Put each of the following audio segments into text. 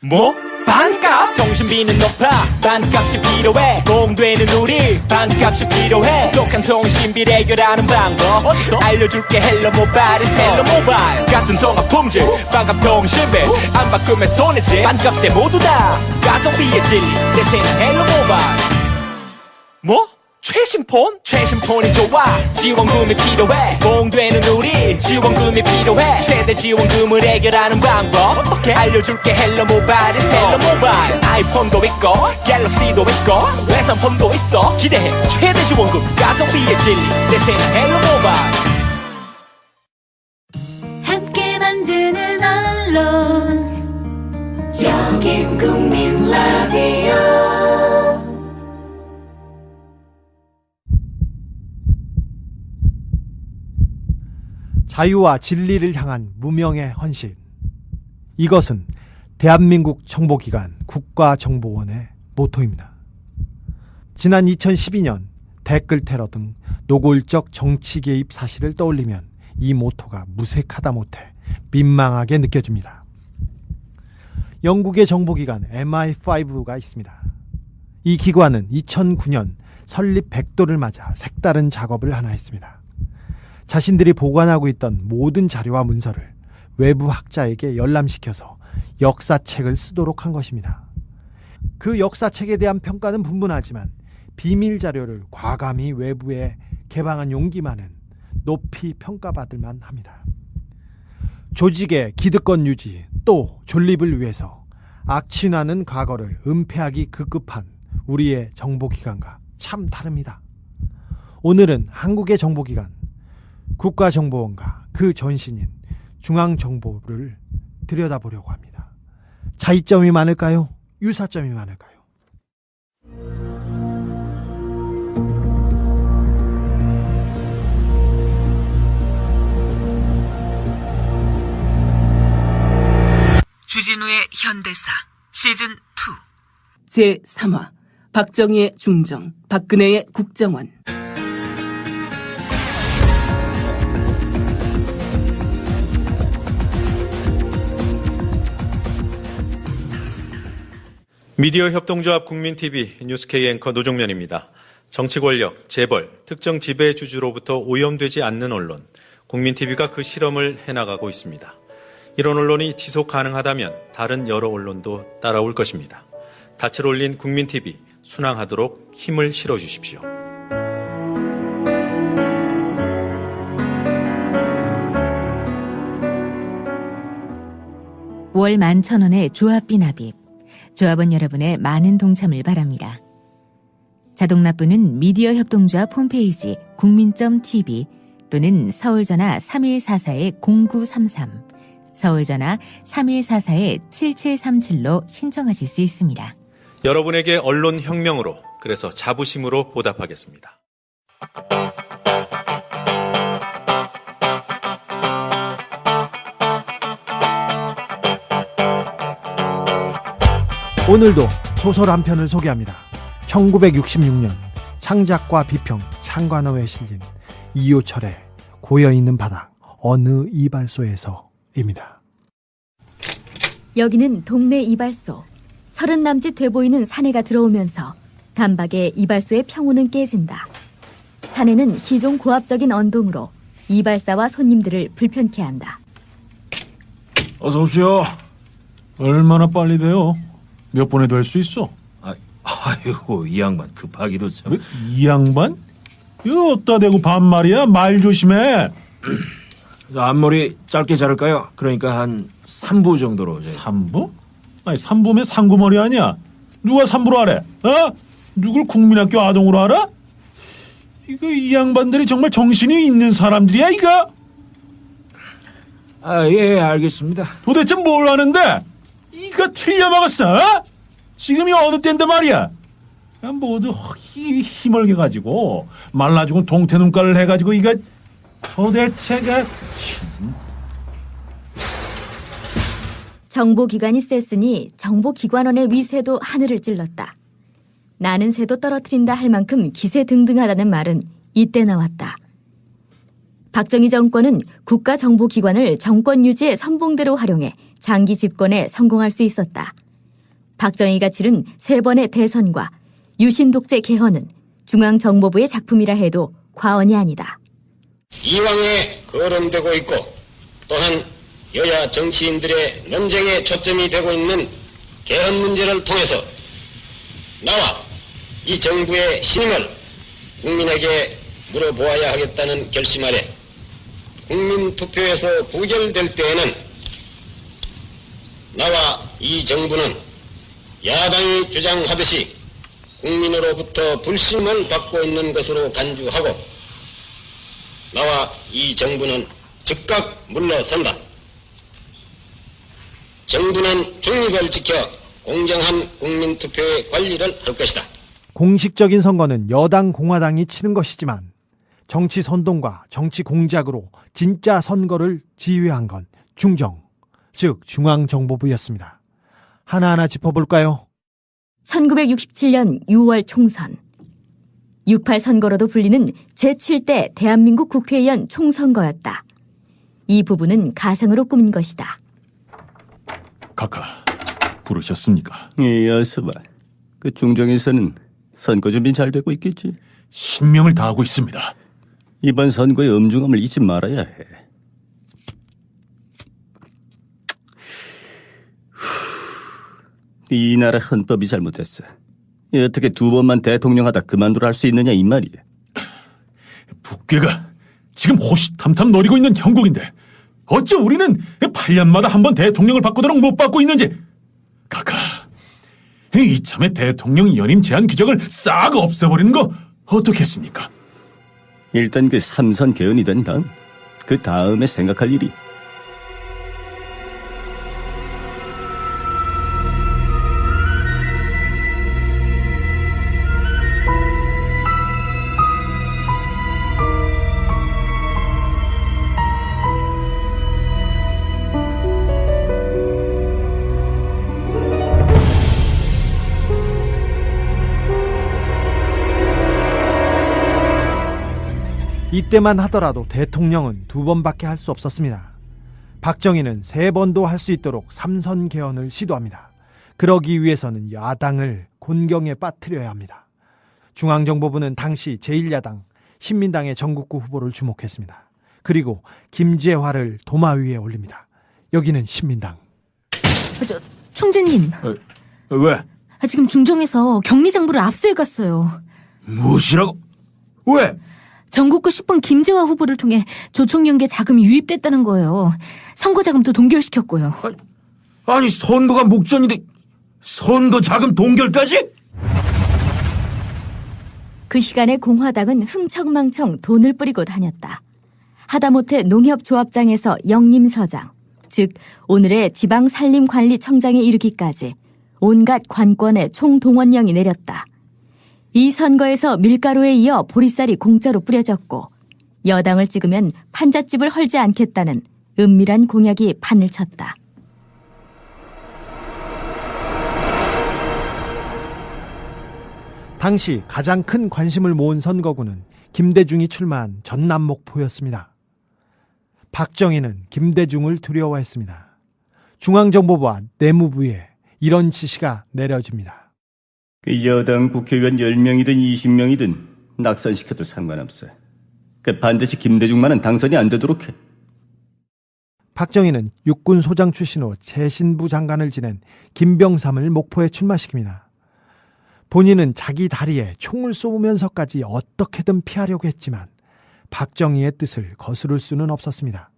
뭐? 반값? 통신비는 높아 반값이 필요해. 공되는 우리 반값이 필요해. 똑똑한 통신비를 해결하는 방법 어디서? 알려줄게. 헬로 모바일은 헬로 모바일. 같은 통합 품질 반값 통신비 안 바꾸면 손해지. 반값에 모두 다 가성비의 진리 대세는 헬로 모바일. 뭐? 최신 폰? 최신 폰이 좋아. 지원금이 필요해. 공되는 우리 지원금이 필요해. 최대 지원금을 해결하는 방법 어떻게? 알려줄게. 헬로 모바일은 헬로 모바일. 아이폰도 있고 갤럭시도 있고 외상폰도 있어. 기대해. 최대 지원금 가성비의 진리 대세는 헬로 모바일. 함께 만드는 언론 여긴 국민 라디오. 자유와 진리를 향한 무명의 헌신. 이것은 대한민국 정보기관 국가정보원의 모토입니다. 지난 2012년 댓글 테러 등 노골적 정치 개입 사실을 떠올리면 이 모토가 무색하다 못해 민망하게 느껴집니다. 영국의 정보기관 MI5가 있습니다. 이 기관은 2009년 설립 100도를 맞아 색다른 작업을 하나 했습니다. 자신들이 보관하고 있던 모든 자료와 문서를 외부 학자에게 열람시켜서 역사책을 쓰도록 한 것입니다. 그 역사책에 대한 평가는 분분하지만 비밀 자료를 과감히 외부에 개방한 용기만은 높이 평가받을 만합니다. 조직의 기득권 유지 또 존립을 위해서 악취나는 과거를 은폐하기 급급한 우리의 정보기관과 참 다릅니다. 오늘은 한국의 정보기관 국가정보원과 그 전신인 중앙정보를 들여다보려고 합니다. 차이점이 많을까요? 유사점이 많을까요? 주진우의 현대사 시즌 2 제3화 박정희의 중정, 박근혜의 국정원. 미디어 협동조합 국민TV 뉴스K 앵커 노종면입니다. 정치 권력, 재벌, 특정 지배주주로부터 오염되지 않는 언론, 국민TV가 그 실험을 해나가고 있습니다. 이런 언론이 지속 가능하다면 다른 여러 언론도 따라올 것입니다. 닻을 올린 국민TV, 순항하도록 힘을 실어주십시오. 월 11,000원의 조합비 납입. 조합원 여러분의 많은 동참을 바랍니다. 자동납부는 미디어 협동조합 홈페이지 국민.tv 또는 서울전화 3144-0933, 서울전화 3144-7737로 신청하실 수 있습니다. 여러분에게 언론혁명으로, 그래서 자부심으로 보답하겠습니다. 오늘도 소설 한 편을 소개합니다. 1966년 창작과 비평 창관어에 실린 이효철의 고여있는 바닥 어느 이발소에서입니다. 여기는 동네 이발소. 30남짓 돼 보이는 사내가 들어오면서 단박에 이발소의 평온은 깨진다. 사내는 희종 고압적인 언동으로 이발사와 손님들을 불편케 한다. 어서 오십시오. 얼마나 빨리 돼요? 몇 분에 될 수 있어? 아이고, 이 양반 급하기도 참. 뭐, 이 양반? 이거 어디다 대고 반말이야? 말 조심해. 앞머리 짧게 자를까요? 그러니까 한 3부 정도로. 3부? 아니 3부면 상구머리 아니야? 누가 3부로 하래? 어? 누굴 국민학교 아동으로 알아? 이거 이 양반들이 정말 정신이 있는 사람들이야 이거? 예, 알겠습니다. 도대체 뭘 하는데? 이거 틀려먹었어. 어? 지금이 어느 때인데 말이야. 모두 힘을 해가지고 말라 죽은 동태 눈깔을 해가지고 이거 도대체가 참. 정보기관이 셌으니 정보기관원의 위세도 하늘을 찔렀다. 나는 새도 떨어뜨린다 할 만큼 기세등등하다는 말은 이때 나왔다. 박정희 정권은 국가정보기관을 정권 유지의 선봉대로 활용해 장기 집권에 성공할 수 있었다. 박정희가 치른 3번의 대선과 유신독재 개헌은 중앙정보부의 작품이라 해도 과언이 아니다. 이왕에 거론되고 있고 또한 여야 정치인들의 논쟁의 초점이 되고 있는 개헌 문제를 통해서 나와 이 정부의 신임을 국민에게 물어보아야 하겠다는 결심 아래 국민투표에서 부결될 때에는 나와 이 정부는 야당이 주장하듯이 국민으로부터 불신을 받고 있는 것으로 간주하고 나와 이 정부는 즉각 물러선다. 정부는 중립을 지켜 공정한 국민투표의 관리를 할 것이다. 공식적인 선거는 여당 공화당이 치는 것이지만 정치 선동과 정치 공작으로 진짜 선거를 지휘한 건 중정, 즉 중앙정보부였습니다. 하나하나 짚어볼까요? 1967년 6월 총선. 6.8 선거로도 불리는 제7대 대한민국 국회의원 총선거였다. 이 부분은 가상으로 꾸민 것이다. 각하, 부르셨습니까? 예, 어서 봐. 그 중정에서는 선거 준비 잘 되고 있겠지? 신명을 다하고 있습니다. 이번 선거의 엄중함을 잊지 말아야 해. 이 나라 헌법이 잘못됐어. 어떻게 2번만 대통령 하다 그만두라 할 수 있느냐 이 말이야. 북괴가 지금 호시탐탐 노리고 있는 형국인데 어째 우리는 8년마다 한 번 대통령을 바꾸도록 못 바꾸고 있는지. 각하, 이참에 대통령 연임 제한 규정을 싹 없애버리는 거 어떻겠습니까? 일단 그 3선 개헌이 된 다음 그 다음에 생각할 일이. 이때만 하더라도 대통령은 2번밖에 할 수 없었습니다. 박정희는 3번도 할 수 있도록 3선 개헌을 시도합니다. 그러기 위해서는 야당을 곤경에 빠뜨려야 합니다. 중앙정보부는 당시 제1야당 신민당의 전국구 후보를 주목했습니다. 그리고 김재화를 도마 위에 올립니다. 여기는 신민당. 총재님. 왜? 지금 중정에서 격리장부를 압수해 갔어요. 무엇이라고? 왜? 전국구 10번 김재화 후보를 통해 조총연계 자금이 유입됐다는 거예요. 선거 자금도 동결시켰고요. 아니 선거가 목전인데 선거 자금 동결까지? 그 시간에 공화당은 흥청망청 돈을 뿌리고 다녔다. 하다못해 농협조합장에서 영림서장, 즉 오늘의 지방산림관리청장에 이르기까지 온갖 관권에 총동원령이 내렸다. 이 선거에서 밀가루에 이어 보리쌀이 공짜로 뿌려졌고 여당을 찍으면 판잣집을 헐지 않겠다는 은밀한 공약이 판을 쳤다. 당시 가장 큰 관심을 모은 선거구는 김대중이 출마한 전남 목포였습니다. 박정희는 김대중을 두려워했습니다. 중앙정보부와 내무부에 이런 지시가 내려집니다. 그 여당 국회의원 10명이든 20명이든 낙선시켜도 상관없어. 그 반드시 김대중만은 당선이 안 되도록 해. 박정희는 육군 소장 출신 후 재신부 장관을 지낸 김병삼을 목포에 출마시킵니다. 본인은 자기 다리에 총을 쏘면서까지 어떻게든 피하려고 했지만 박정희의 뜻을 거스를 수는 없었습니다.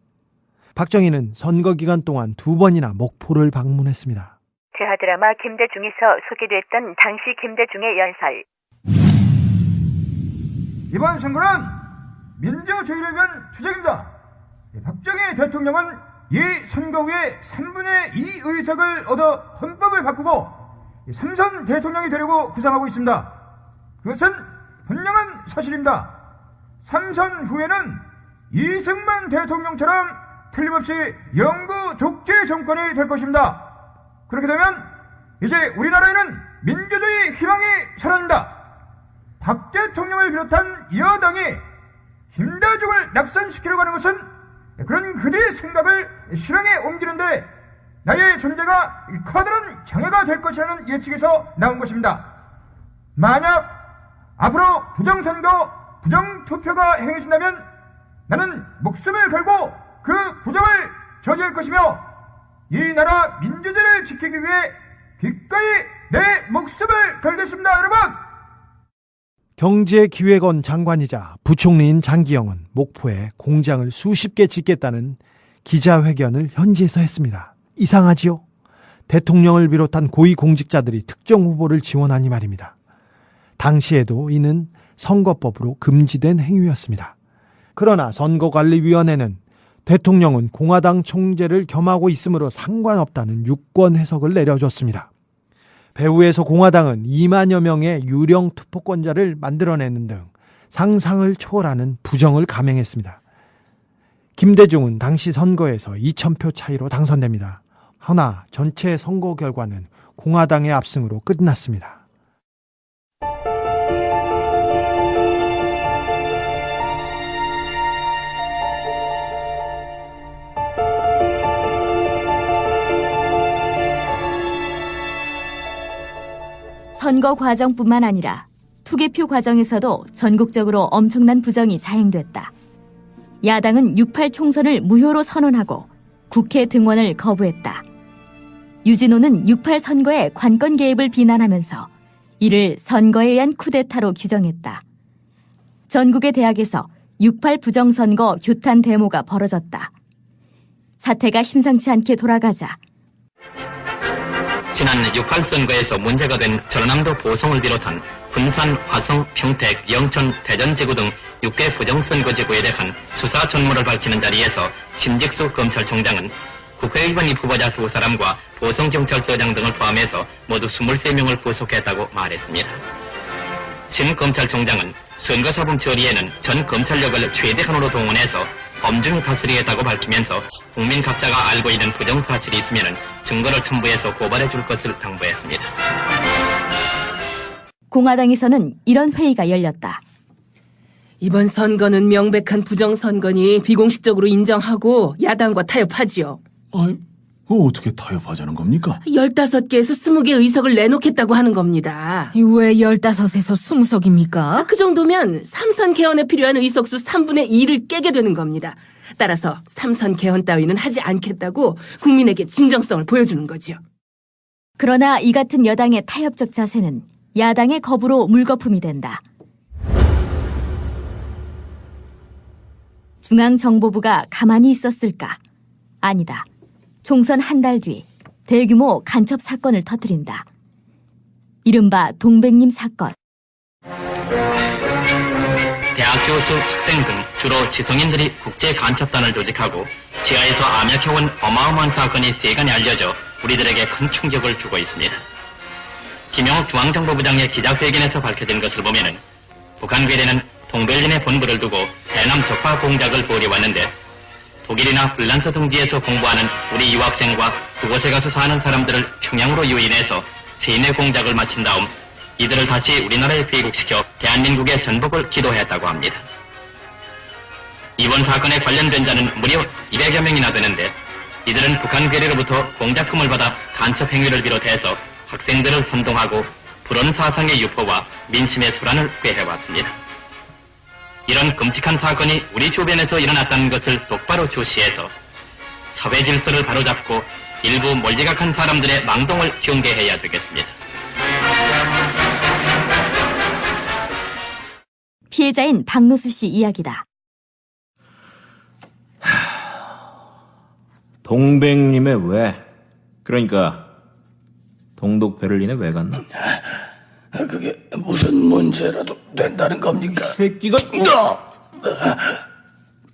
박정희는 선거 기간 동안 2번이나 목포를 방문했습니다. 재하드라마 김대중에서 소개됐던 당시 김대중의 연설. 이번 선거는 민주주의를 위한 투쟁입니다. 박정희 대통령은 이 선거 후에 3분의 2 의석을 얻어 헌법을 바꾸고 3선 대통령이 되려고 구상하고 있습니다. 그것은 분명한 사실입니다. 3선 후에는 이승만 대통령처럼 틀림없이 영구 독재 정권이 될 것입니다. 그렇게 되면 이제 우리나라에는 민주주의 희망이 사라진다. 박 대통령을 비롯한 여당이 김대중을 낙선시키려고 하는 것은 그런 그들의 생각을 실행에 옮기는데 나의 존재가 커다란 장애가 될 것이라는 예측에서 나온 것입니다. 만약 앞으로 부정선거, 부정투표가 행해진다면 나는 목숨을 걸고 그 부정을 저지할 것이며 이 나라 민주주의를 지키기 위해 기꺼이 내 목숨을 걸겠습니다, 여러분! 경제기획원 장관이자 부총리인 장기영은 목포에 공장을 수십 개 짓겠다는 기자회견을 현지에서 했습니다. 이상하지요? 대통령을 비롯한 고위공직자들이 특정 후보를 지원하니 말입니다. 당시에도 이는 선거법으로 금지된 행위였습니다. 그러나 선거관리위원회는 대통령은 공화당 총재를 겸하고 있으므로 상관없다는 유권 해석을 내려줬습니다. 배후에서 공화당은 2만여 명의 유령 투표권자를 만들어내는 등 상상을 초월하는 부정을 감행했습니다. 김대중은 당시 선거에서 2,000표 차이로 당선됩니다. 허나 전체 선거 결과는 공화당의 압승으로 끝났습니다. 선거 과정뿐만 아니라 투개표 과정에서도 전국적으로 엄청난 부정이 자행됐다. 야당은 6.8 총선을 무효로 선언하고 국회 등원을 거부했다. 유진호는 6.8 선거의 관권 개입을 비난하면서 이를 선거에 의한 쿠데타로 규정했다. 전국의 대학에서 6.8 부정선거 규탄 데모가 벌어졌다. 사태가 심상치 않게 돌아가자 지난 6.8 선거에서 문제가 된 전라남도 보성을 비롯한 군산, 화성, 평택, 영천, 대전지구 등 6개 부정선거지구에 대한 수사 전모를 밝히는 자리에서 신직수 검찰총장은 국회의원 후보자 2사람과 보성경찰서장 등을 포함해서 모두 23명을 구속했다고 말했습니다. 신 검찰총장은 선거사범 처리에는 전 검찰력을 최대한으로 동원해서 엄중히 다스리겠다고 밝히면서 국민 각자가 알고 있는 부정사실이 있으면 증거를 첨부해서 고발해 줄 것을 당부했습니다. 공화당에서는 이런 회의가 열렸다. 이번 선거는 명백한 부정선거니 비공식적으로 인정하고 야당과 타협하지요. 어떻게 타협하자는 겁니까? 15개에서 20개 의석을 내놓겠다고 하는 겁니다. 왜 15에서 20석입니까? 그 정도면 3선 개헌에 필요한 의석수 3분의 2를 깨게 되는 겁니다. 따라서 3선 개헌 따위는 하지 않겠다고 국민에게 진정성을 보여주는 거죠. 그러나 이 같은 여당의 타협적 자세는 야당의 거부로 물거품이 된다. 중앙정보부가 가만히 있었을까? 아니다. 총선 한 달 뒤 대규모 간첩 사건을 터뜨린다. 이른바 동백님 사건. 대학 교수, 학생 등 주로 지성인들이 국제 간첩단을 조직하고 지하에서 암약해온 어마어마한 사건이 세간에 알려져 우리들에게 큰 충격을 주고 있습니다. 김영욱 중앙정보부장의 기자회견에서 밝혀진 것을 보면은 북한 괴뢰는 동베를린에 본부를 두고 대남 적화 공작을 벌여왔는데 독일이나 프랑스 등지에서 공부하는 우리 유학생과 그곳에 가서 사는 사람들을 평양으로 유인해서 세뇌 공작을 마친 다음 이들을 다시 우리나라에 귀국시켜 대한민국의 전복을 기도했다고 합니다. 이번 사건에 관련된 자는 무려 200여 명이나 되는데 이들은 북한 괴뢰로부터 공작금을 받아 간첩 행위를 비롯해서 학생들을 선동하고 불온 사상의 유포와 민심의 소란을 꾀해왔습니다. 이런 끔찍한 사건이 우리 주변에서 일어났다는 것을 똑바로 주시해서 사회 질서를 바로잡고 일부 몰지각한 사람들의 망동을 경계해야 되겠습니다. 피해자인 박노수 씨 이야기다. 동백님의 왜? 그러니까 동독 베를린에 왜 갔나? 그게 무슨 문제라도 된다는 겁니까? 새끼가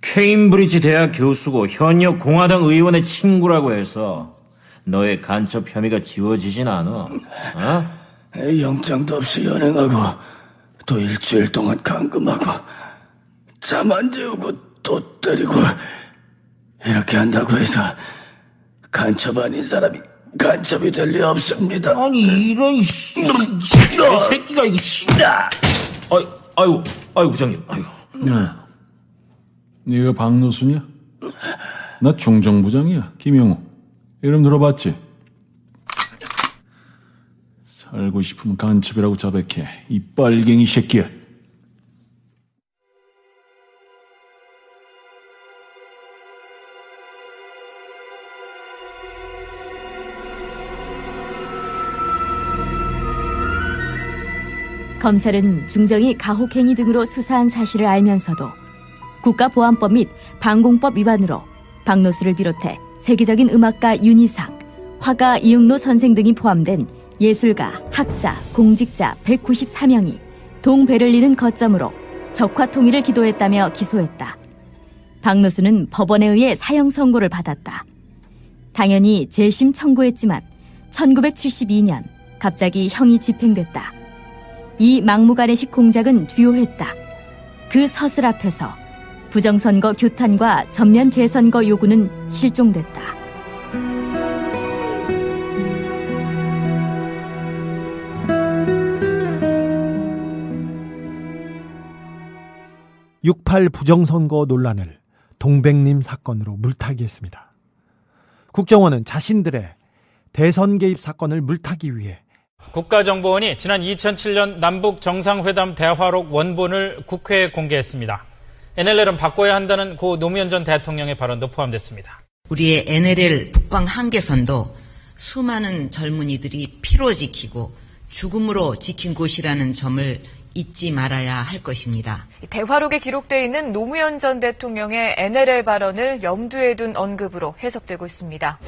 케임브리지 대학 교수고 현역 공화당 의원의 친구라고 해서 너의 간첩 혐의가 지워지진 않아. 어? 영장도 없이 연행하고 또 일주일 동안 감금하고 잠 안 재우고 또 때리고 이렇게 한다고 해서 간첩 아닌 사람이 간첩이 될 리 없습니다. 아니 이런 새끼가 이거 아이고 부장님. 아이고. 네가 박노수냐? 나 중정부장이야, 김영우. 이름 들어봤지? 살고 싶으면 간첩이라고 자백해, 이 빨갱이 새끼야. 검찰은 중정이 가혹행위 등으로 수사한 사실을 알면서도 국가보안법 및 방공법 위반으로 박노수를 비롯해 세계적인 음악가 윤희상, 화가 이응로 선생 등이 포함된 예술가, 학자, 공직자 194명이 동베를린은 거점으로 적화 통일을 기도했다며 기소했다. 박노수는 법원에 의해 사형 선고를 받았다. 당연히 재심 청구했지만 1972년 갑자기 형이 집행됐다. 이 막무가내식 공작은 주요했다. 그 서슬 앞에서 부정선거 규탄과 전면 재선거 요구는 실종됐다. 6.8 부정선거 논란을 동백님 사건으로 물타기했습니다. 국정원은 자신들의 대선 개입 사건을 물타기 위해 국가정보원이 지난 2007년 남북 정상회담 대화록 원본을 국회에 공개했습니다. NLL은 바꿔야 한다는 고 노무현 전 대통령의 발언도 포함됐습니다. 우리의 NLL 북방 한계선도 수많은 젊은이들이 피로 지키고 죽음으로 지킨 곳이라는 점을 잊지 말아야 할 것입니다. 대화록에 기록되어 있는 노무현 전 대통령의 NLL 발언을 염두에 둔 언급으로 해석되고 있습니다.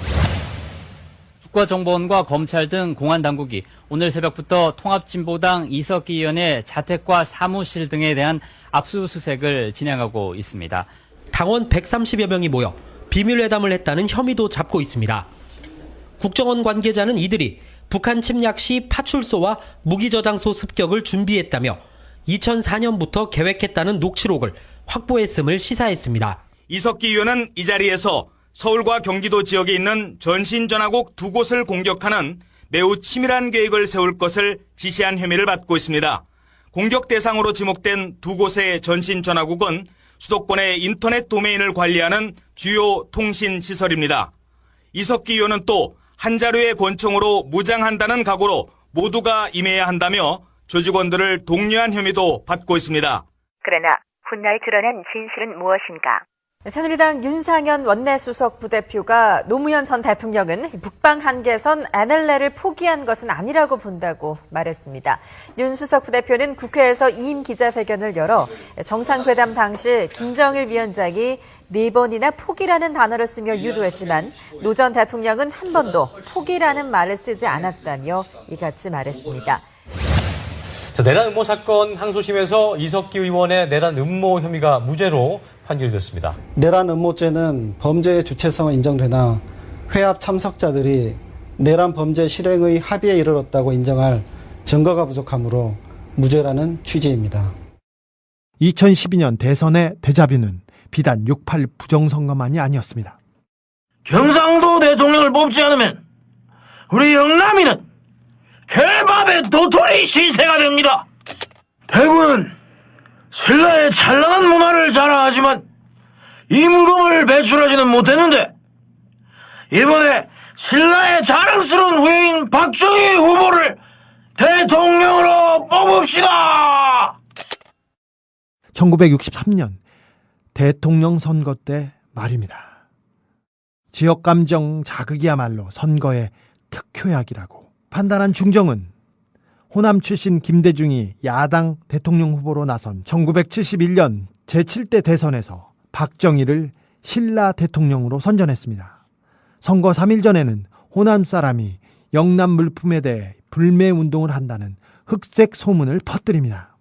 국가정보원과 검찰 등 공안당국이 오늘 새벽부터 통합진보당 이석기 의원의 자택과 사무실 등에 대한 압수수색을 진행하고 있습니다. 당원 130여 명이 모여 비밀회담을 했다는 혐의도 잡고 있습니다. 국정원 관계자는 이들이 북한 침략 시 파출소와 무기저장소 습격을 준비했다며 2004년부터 계획했다는 녹취록을 확보했음을 시사했습니다. 이석기 의원은 이 자리에서 서울과 경기도 지역에 있는 전신전화국 두 곳을 공격하는 매우 치밀한 계획을 세울 것을 지시한 혐의를 받고 있습니다. 공격 대상으로 지목된 두 곳의 전신전화국은 수도권의 인터넷 도메인을 관리하는 주요 통신시설입니다. 이석기 의원은 또 한 자루의 권총으로 무장한다는 각오로 모두가 임해야 한다며 조직원들을 독려한 혐의도 받고 있습니다. 그러나 훗날 드러난 진실은 무엇인가? 새누리당 윤상현 원내수석 부대표가 노무현 전 대통령은 북방 한계선 NLL을 포기한 것은 아니라고 본다고 말했습니다. 윤 수석 부대표는 국회에서 이임 기자회견을 열어 정상회담 당시 김정일 위원장이 4번이나 포기라는 단어를 쓰며 유도했지만 노 전 대통령은 한 번도 포기라는 말을 쓰지 않았다며 이같이 말했습니다. 내란 음모 사건 항소심에서 이석기 의원의 내란 음모 혐의가 무죄로 판결됐습니다. 내란 음모죄는 범죄의 주체성은 인정되나 회합 참석자들이 내란 범죄 실행의 합의에 이르렀다고 인정할 증거가 부족하므로 무죄라는 취지입니다. 2012년 대선의 데자뷰는 비단 6.8 부정선거만이 아니었습니다. 경상도 대통령을 뽑지 않으면 우리 영남이는 개밥의 도토리 신세가 됩니다. 대구는 신라의 찬란한 문화를 자랑하지만 임금을 배출하지는 못했는데 이번에 신라의 자랑스러운 후예인 박정희 후보를 대통령으로 뽑읍시다. 1963년 대통령 선거 때 말입니다. 지역감정 자극이야말로 선거의 특효약이라고 판단한 중정은 호남 출신 김대중이 야당 대통령 후보로 나선 1971년 제7대 대선에서 박정희를 신라 대통령으로 선전했습니다. 선거 3일 전에는 호남 사람이 영남 물품에 대해 불매운동을 한다는 흑색 소문을 퍼뜨립니다.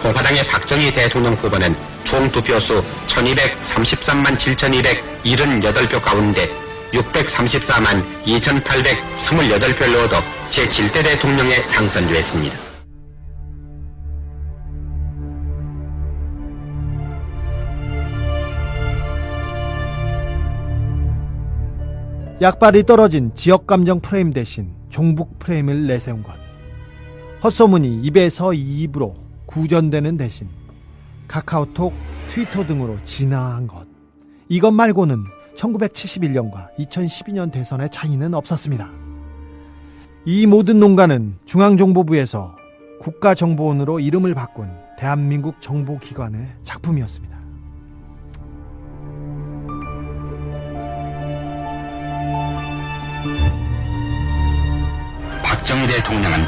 공화당의 박정희 대통령 후보는 총 득표수 1233만 7278표 가운데 634만 2828표를 얻어 제7대 대통령에 당선됐습니다. 약발이 떨어진 지역감정 프레임 대신 종북 프레임을 내세운 것. 헛소문이 입에서 입으로 구전되는 대신 카카오톡, 트위터 등으로 진화한 것. 이것 말고는 1971년과 2012년 대선의 차이는 없었습니다. 이 모든 농가는 중앙정보부에서 국가정보원으로 이름을 바꾼 대한민국 정보기관의 작품이었습니다. 박정희 대통령은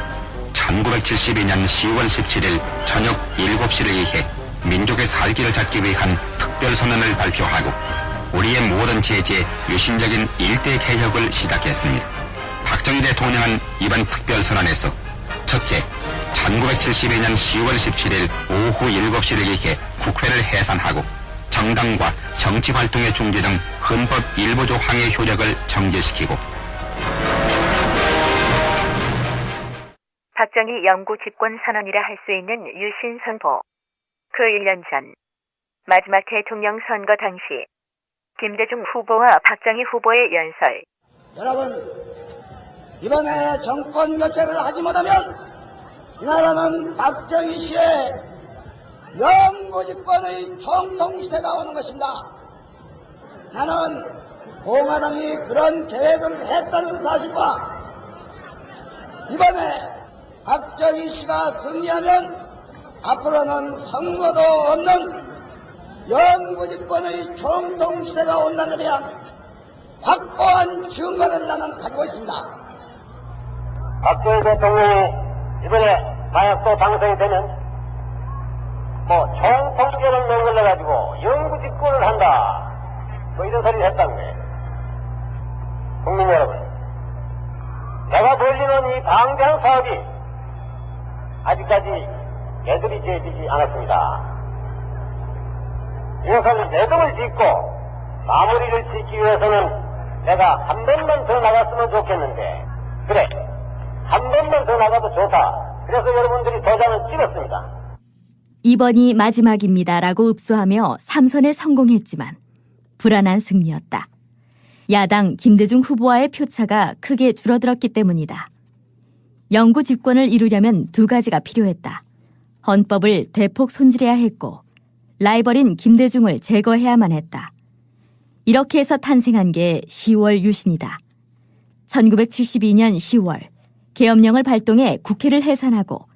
1972년 10월 17일 저녁 7시를 의해 민족의 살기를 찾기 위한 특별선언을 발표하고 우리의 모든 제지에 유신적인 일대 개혁을 시작했습니다. 박정희 대통령은 이번 특별선언에서 첫째, 1972년 10월 17일 오후 7시를 의해 국회를 해산하고 정당과 정치활동의 중지 등 헌법 1부조 항의 효력을 정지시키고 박정희 영구 집권 선언이라 할 수 있는 유신 선포. 그 1년 전 마지막 대통령 선거 당시 김대중 후보와 박정희 후보의 연설. 여러분, 이번에 정권 교체를 하지 못하면 이 나라는 박정희 씨의 영구집권의 총통시대가 오는 것입니다. 나는 공화당이 그런 계획을 했다는 사실과 이번에 박정희 씨가 승리하면 앞으로는 선거도 없는 영구집권의 총통시대가 온다는 데 대한 확고한 증거를 나는 가지고 있습니다. 박정희 대통령이 이번에 만약 또 당선이 되면 총통계를 맹글러가지고 영구집권을 한다, 이런 소리를 했다는 거예요. 국민 여러분, 내가 벌리는 이 방대한 사업이 아직까지 매듭이 지어지지 않았습니다. 이것을 매듭을 짓고 마무리를 짓기 위해서는 내가 한 번만 더 나갔으면 좋겠는데, 그래, 한 번만 더 나가도 좋다. 그래서 여러분들이 도장을 찍었습니다. 이번이 마지막입니다라고 읍소하며 3선에 성공했지만 불안한 승리였다. 야당 김대중 후보와의 표차가 크게 줄어들었기 때문이다. 영구 집권을 이루려면 두 가지가 필요했다. 헌법을 대폭 손질해야 했고 라이벌인 김대중을 제거해야만 했다. 이렇게 해서 탄생한 게 10월 유신이다. 1972년 10월 계엄령을 발동해 국회를 해산하고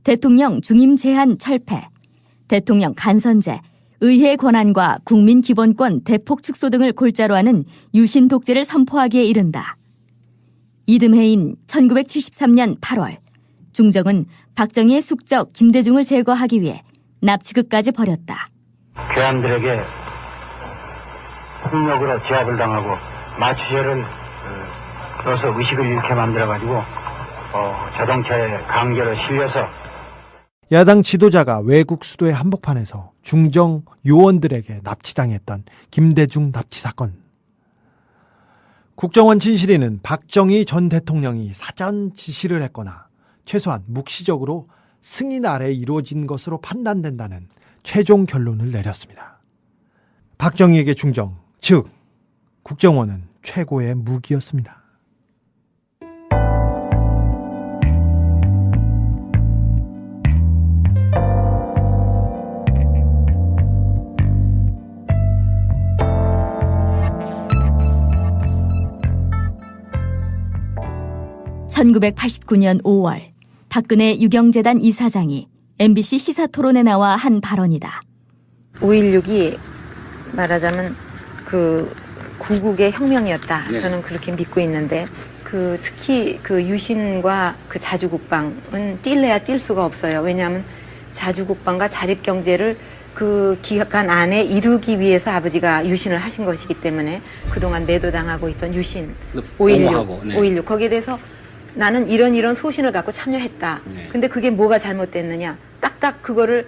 대통령 중임 제한 철폐, 대통령 간선제, 의회 권한과 국민 기본권 대폭 축소 등을 골자로 하는 유신 독재를 선포하기에 이른다. 이듬해인 1973년 8월 중정은 박정희의 숙적 김대중을 제거하기 위해 납치극까지 벌였다. 괴한들에게 폭력으로 제압을 당하고 마취제를 넣어서 의식을 잃게 만들어가지고 자동차에 강제로 실려서 야당 지도자가 외국 수도의 한복판에서 중정 요원들에게 납치당했던 김대중 납치 사건. 국정원 진실위는 박정희 전 대통령이 사전 지시를 했거나 최소한 묵시적으로 승인 아래 이루어진 것으로 판단된다는 최종 결론을 내렸습니다. 박정희에게 중정, 즉 국정원은 최고의 무기였습니다. (1989년 5월) 박근혜 유경재단 이사장이 MBC 시사토론에 나와 한 발언이다. 5.16이 말하자면 그 구국의 혁명이었다. 네. 저는 그렇게 믿고 있는데 특히 그 유신과 그 자주국방은 뛸래야 뛸 수가 없어요. 왜냐하면 자주국방과 자립경제를 그 기간 안에 이루기 위해서 아버지가 유신을 하신 것이기 때문에 그동안 매도당하고 있던 유신 5.16, 네. 5.16 거기에 대해서 나는 이런 소신을 갖고 참여했다. 네. 근데 그게 뭐가 잘못됐느냐? 딱딱 그거를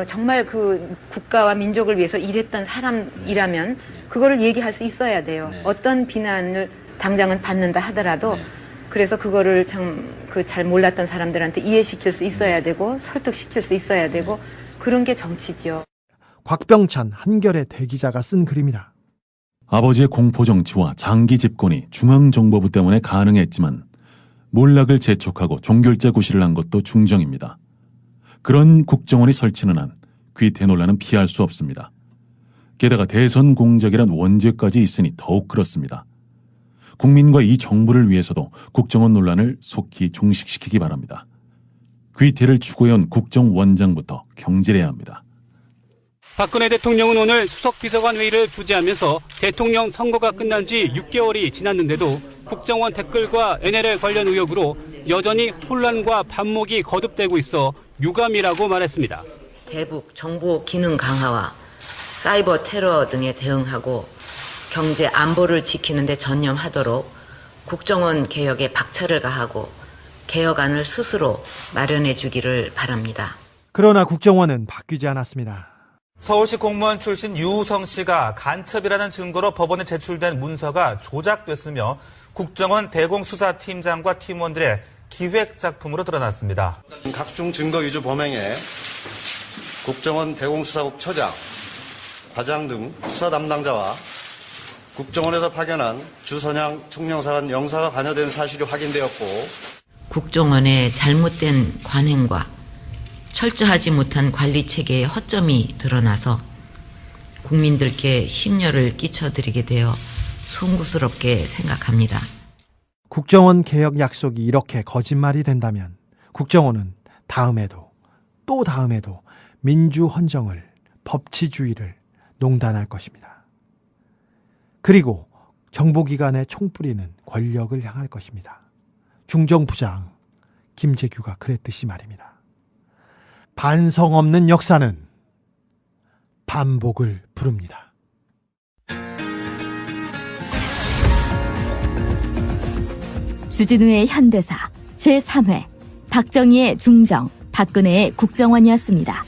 정말 그 국가와 민족을 위해서 일했던 사람이라면 그거를 얘기할 수 있어야 돼요. 네. 어떤 비난을 당장은 받는다 하더라도 그래서 그거를 잘 몰랐던 사람들한테 이해시킬 수 있어야 되고 설득시킬 수 있어야 되고 그런 게 정치지요. 곽병찬 한겨레 대기자가 쓴 글입니다. 아버지의 공포정치와 장기 집권이 중앙정보부 때문에 가능했지만 몰락을 재촉하고 종결제 구실을 한 것도 중정입니다. 그런 국정원이 설치는 한 귀 대논란은 피할 수 없습니다. 게다가 대선 공작이란 원죄까지 있으니 더욱 그렇습니다. 국민과 이 정부를 위해서도 국정원 논란을 속히 종식시키기 바랍니다. 귀태를 추구해온 국정원장부터 경질해야 합니다. 박근혜 대통령은 오늘 수석비서관 회의를 주재하면서 대통령 선거가 끝난 지 6개월이 지났는데도 국정원 댓글과 NLL 관련 의혹으로 여전히 혼란과 반목이 거듭되고 있어 유감이라고 말했습니다. 대북 정보 기능 강화와 사이버 테러 등에 대응하고 경제 안보를 지키는 데 전념하도록 국정원 개혁에 박차를 가하고 개혁안을 스스로 마련해 주기를 바랍니다. 그러나 국정원은 바뀌지 않았습니다. 서울시 공무원 출신 유우성 씨가 간첩이라는 증거로 법원에 제출된 문서가 조작됐으며 국정원 대공수사팀장과 팀원들의 기획작품으로 드러났습니다. 각종 증거 위조 범행에 국정원 대공수사국 처장, 과장 등 수사 담당자와 국정원에서 파견한 주선양 총영사관 영사가 관여된 사실이 확인되었고 국정원의 잘못된 관행과 철저하지 못한 관리 체계의 허점이 드러나서 국민들께 심려를 끼쳐드리게 되어 송구스럽게 생각합니다. 국정원 개혁 약속이 이렇게 거짓말이 된다면 국정원은 다음에도 또 다음에도 민주헌정을, 법치주의를 농단할 것입니다. 그리고 정보기관의 총뿌리는 권력을 향할 것입니다. 중정부장 김재규가 그랬듯이 말입니다. 반성 없는 역사는 반복을 부릅니다. 주진우의 현대사 제3회 박정희의 중정, 박근혜의 국정원이었습니다.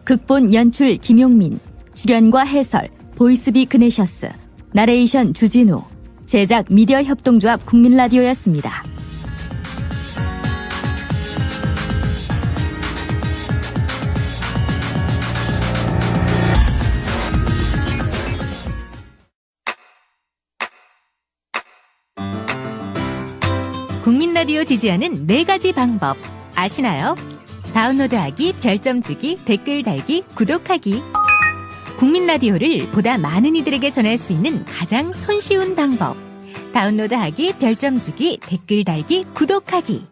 극본 연출 김용민, 출연과 해설 보이스비 그네셔스, 나레이션 주진우, 제작 미디어 협동조합 국민라디오였습니다. 국민라디오 지지하는 4가지 방법 아시나요? 다운로드하기, 별점 주기, 댓글 달기, 구독하기. 국민라디오를 보다 많은 이들에게 전할 수 있는 가장 손쉬운 방법. 다운로드하기, 별점 주기, 댓글 달기, 구독하기.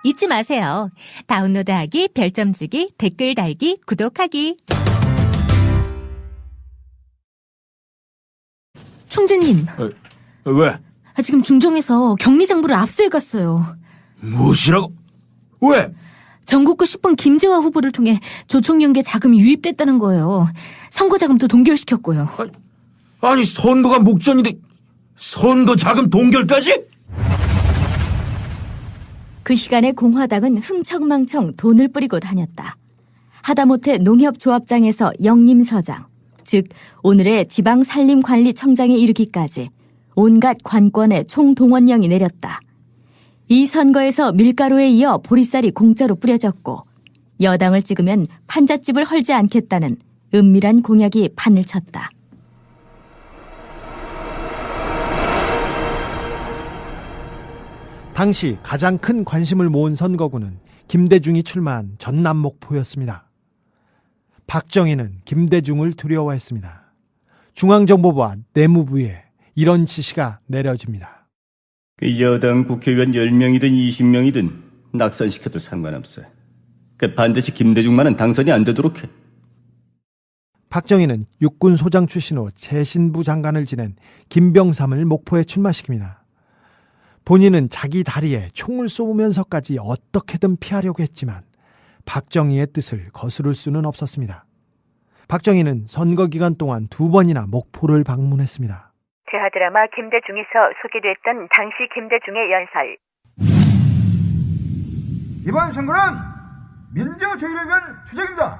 잊지 마세요. 다운로드하기, 별점 주기, 댓글 달기, 구독하기. 총재님. 왜? 지금 중정에서 격리장부를 압수해 갔어요. 무엇이라고? 왜? 전국구 10번 김재화 후보를 통해 조총연계 자금이 유입됐다는 거예요. 선거 자금도 동결시켰고요. 아니 선거가 목전인데 선거 자금 동결까지? 그 시간에 공화당은 흥청망청 돈을 뿌리고 다녔다. 하다못해 농협조합장에서 영림서장, 즉 오늘의 지방산림관리청장에 이르기까지 온갖 관권의 총동원령이 내렸다. 이 선거에서 밀가루에 이어 보리쌀이 공짜로 뿌려졌고 여당을 찍으면 판잣집을 헐지 않겠다는 은밀한 공약이 판을 쳤다. 당시 가장 큰 관심을 모은 선거구는 김대중이 출마한 전남 목포였습니다. 박정희는 김대중을 두려워했습니다. 중앙정보부와 내무부에 이런 지시가 내려집니다. 여당 국회의원 10명이든 20명이든 낙선시켜도 상관없어. 반드시 김대중만은 당선이 안 되도록 해. 박정희는 육군 소장 출신 후 재신부 장관을 지낸 김병삼을 목포에 출마시킵니다. 본인은 자기 다리에 총을 쏘면서까지 어떻게든 피하려고 했지만 박정희의 뜻을 거스를 수는 없었습니다. 박정희는 선거 기간 동안 2번이나 목포를 방문했습니다. 대하드라마 김대중에서 소개됐던 당시 김대중의 연설. 이번 선거는 민주주의를 위한 투쟁입니다.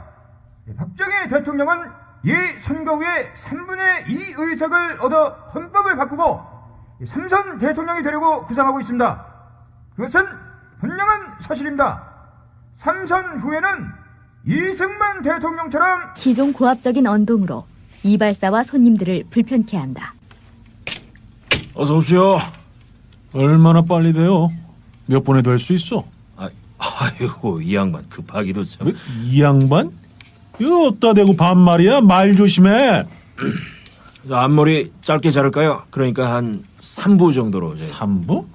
박정희 대통령은 이 선거 후에 3분의 2 의석을 얻어 헌법을 바꾸고 3선 대통령이 되려고 구상하고 있습니다. 그것은 분명한 사실입니다. 3선 후에는 이승만 대통령처럼 시종 고압적인 언동으로 이발사와 손님들을 불편케 한다. 어서 오십시오. 얼마나 빨리 돼요? 몇 분에 될 수 있어? 아이고 이 양반 급하기도 참. 이 양반? 이거 어디다 대고 반말이야? 말 조심해. 앞머리 짧게 자를까요? 그러니까 한 3부 정도로. 3부?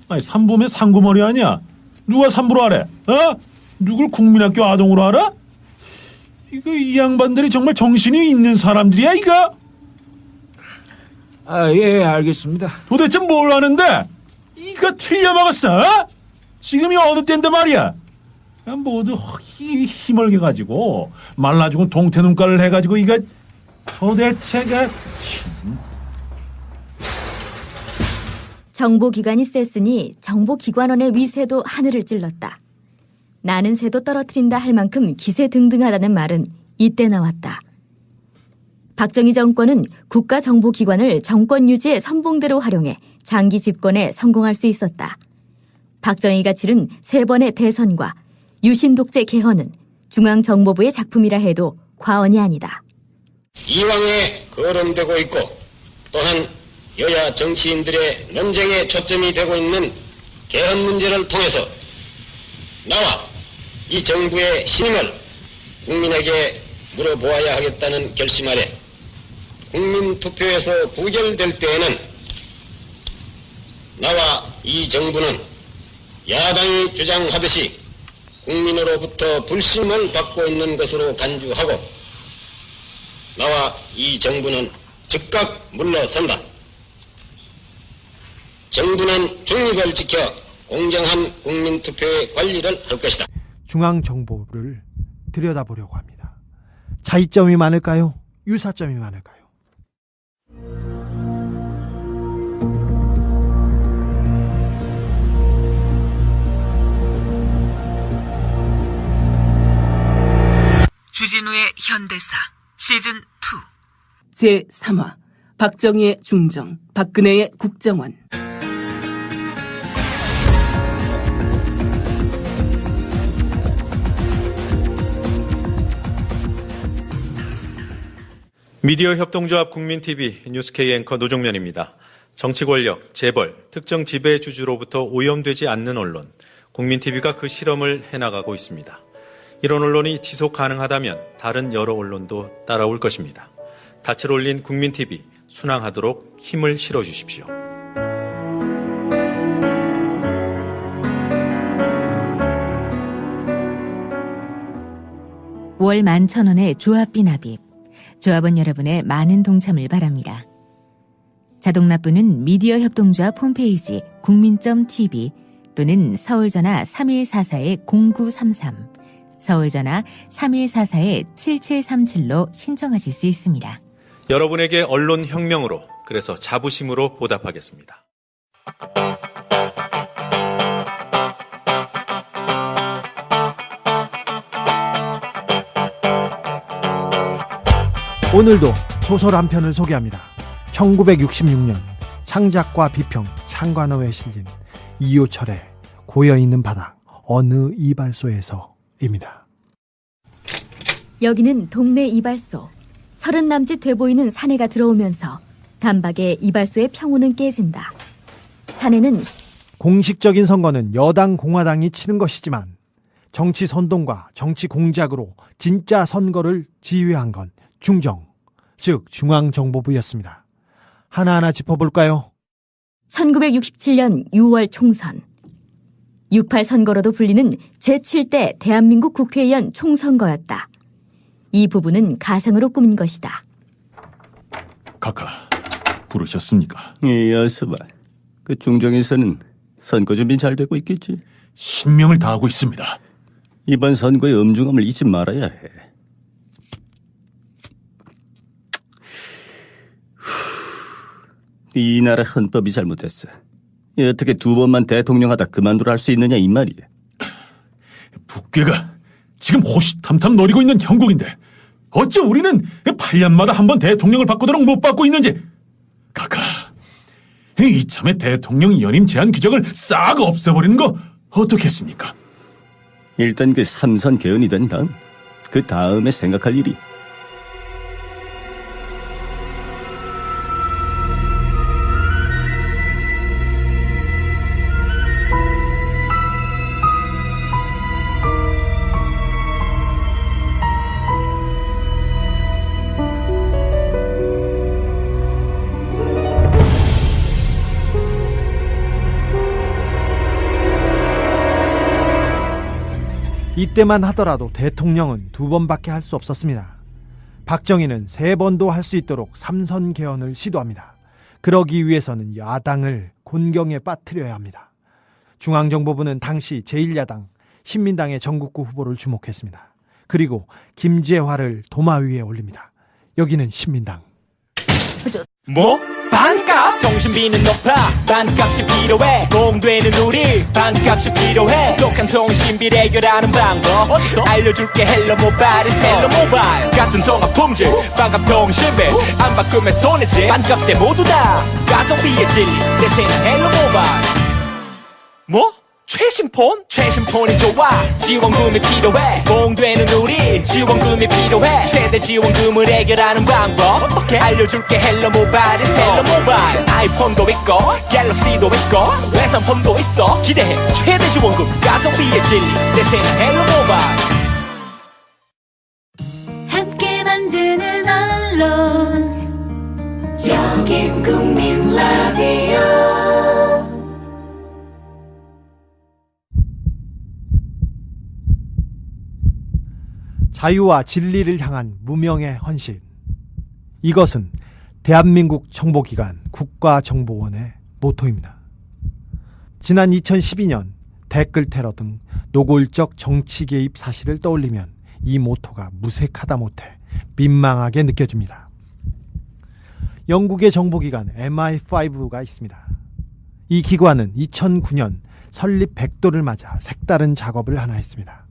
아니 3부면 상구머리 아니야. 누가 3부로 하래? 어? 누굴 국민학교 아동으로 알아? 이거 이 양반들이 정말 정신이 있는 사람들이야 이거? 예, 알겠습니다. 도대체 뭘 하는데? 이거 틀려먹었어. 어? 지금이 어느 때인데 말이야. 모두 힘을 해가지고 말라 죽은 동태 눈깔을 해가지고 이거 도대체가. 정보기관이 셌으니 정보기관원의 위세도 하늘을 찔렀다. 나는 새도 떨어뜨린다 할 만큼 기세등등하다는 말은 이때 나왔다. 박정희 정권은 국가정보기관을 정권 유지의 선봉대로 활용해 장기 집권에 성공할 수 있었다. 박정희가 치른 3번의 대선과 유신 독재 개헌은 중앙정보부의 작품이라 해도 과언이 아니다. 이왕에 거론되고 있고 또한 여야 정치인들의 논쟁의 초점이 되고 있는 개헌 문제를 통해서 나와 이 정부의 신임을 국민에게 물어보아야 하겠다는 결심 아래 국민투표에서 부결될 때에는 나와 이 정부는 야당이 주장하듯이 국민으로부터 불신을 받고 있는 것으로 간주하고 나와 이 정부는 즉각 물러선다. 정부는 중립을 지켜 공정한 국민투표의 관리를 할 것이다. 중앙정보를 들여다보려고 합니다. 차이점이 많을까요? 유사점이 많을까요? 주진우의 현대사 시즌2 제3화 박정희의 중정, 박근혜의 국정원. 미디어 협동조합 국민TV 뉴스K 앵커 노종면입니다. 정치 권력, 재벌, 특정 지배주주로부터 오염되지 않는 언론, 국민TV가 그 실험을 해나가고 있습니다. 이런 언론이 지속 가능하다면 다른 여러 언론도 따라올 것입니다. 닻을 올린 국민TV, 순항하도록 힘을 실어주십시오. 월 11,000원의 조합비 납입. 조합원 여러분의 많은 동참을 바랍니다. 자동납부는 미디어 협동조합 홈페이지 국민.tv 또는 서울전화 3144-0933, 서울전화 3144-7737로 신청하실 수 있습니다. 여러분에게 언론 혁명으로, 그래서 자부심으로 보답하겠습니다. 오늘도 소설 한 편을 소개합니다. 1966년 창작과 비평 창관어에 실린 이효철의 고여있는 바닥 어느 이발소에서입니다. 여기는 동네 이발소. 30남짓 돼 보이는 사내가 들어오면서 단박에 이발소의 평온은 깨진다. 사내는 공식적인 선거는 여당 공화당이 치는 것이지만 정치 선동과 정치 공작으로 진짜 선거를 지휘한 건 중정, 즉 중앙정보부였습니다. 하나하나 짚어볼까요? 1967년 6월 총선. 6.8 선거로도 불리는 제7대 대한민국 국회의원 총선거였다. 이 부분은 가상으로 꾸민 것이다. 각하, 부르셨습니까? 이 여수봐, 그 중정에서는 선거 준비 잘 되고 있겠지? 신명을 다하고 있습니다. 이번 선거의 엄중함을 잊지 말아야 해. 이 나라 헌법이 잘못됐어. 어떻게 2번만 대통령 하다 그만두라 할 수 있느냐 이 말이야. 북괴가 지금 호시탐탐 노리고 있는 형국인데 어째 우리는 8년마다 한 번 대통령을 바꾸도록 못 바꾸고 있는지. 각하, 이참에 대통령 연임 제한 규정을 싹 없애버리는 거 어떻겠습니까? 일단 그 3선 개헌이 된 다음 그 다음에 생각할 일이. 이때만 하더라도 대통령은 2번밖에 할 수 없었습니다. 박정희는 3번도 할 수 있도록 3선 개헌을 시도합니다. 그러기 위해서는 야당을 곤경에 빠뜨려야 합니다. 중앙정보부는 당시 제1야당 신민당의 전국구 후보를 주목했습니다. 그리고 김재화를 도마 위에 올립니다. 여기는 신민당. 뭐? 반값? 통신비는 높아 반값이 필요해. 공되는 우리 반값이 필요해. 똑똑한 통신비 해결하는 방법 어디서? 알려줄게. 헬로 모바일에서. 헬로 모바일 같은 통합 품질 반값 통신비 안 바꾸면 손해지. 반값에 모두 다 가성비의 진리 대세는 헬로 모바일. 뭐? 최신폰? 최신폰이 좋아. 지원금이 필요해. 공되는 우리 지원금이 필요해. 최대 지원금을 해결하는 방법 어떻게? 알려줄게. 헬로 모바일에서. 헬로 모바일 아이폰도 있고 갤럭시도 있고 외상폰도 있어. 기대해. 최대 지원금 가성비의 진리 대세는 헬로 모바일. 함께 만드는 언론 여긴 국민 라디오. 자유와 진리를 향한 무명의 헌신. 이것은 대한민국 정보기관 국가정보원의 모토입니다. 지난 2012년 댓글 테러 등 노골적 정치 개입 사실을 떠올리면 이 모토가 무색하다 못해 민망하게 느껴집니다. 영국의 정보기관 MI5가 있습니다. 이 기관은 2009년 설립 100도를 맞아 색다른 작업을 하나 했습니다.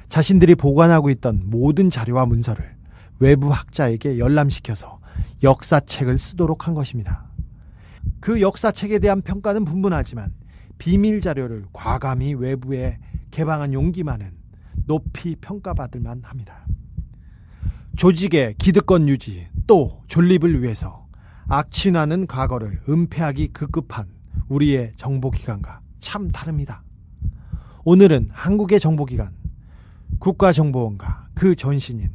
자신들이 보관하고 있던 모든 자료와 문서를 외부 학자에게 열람시켜서 역사책을 쓰도록 한 것입니다. 그 역사책에 대한 평가는 분분하지만 비밀 자료를 과감히 외부에 개방한 용기만은 높이 평가받을 만합니다. 조직의 기득권 유지 또 존립을 위해서 악취나는 과거를 은폐하기 급급한 우리의 정보기관과 참 다릅니다. 오늘은 한국의 정보기관 국가정보원과 그 전신인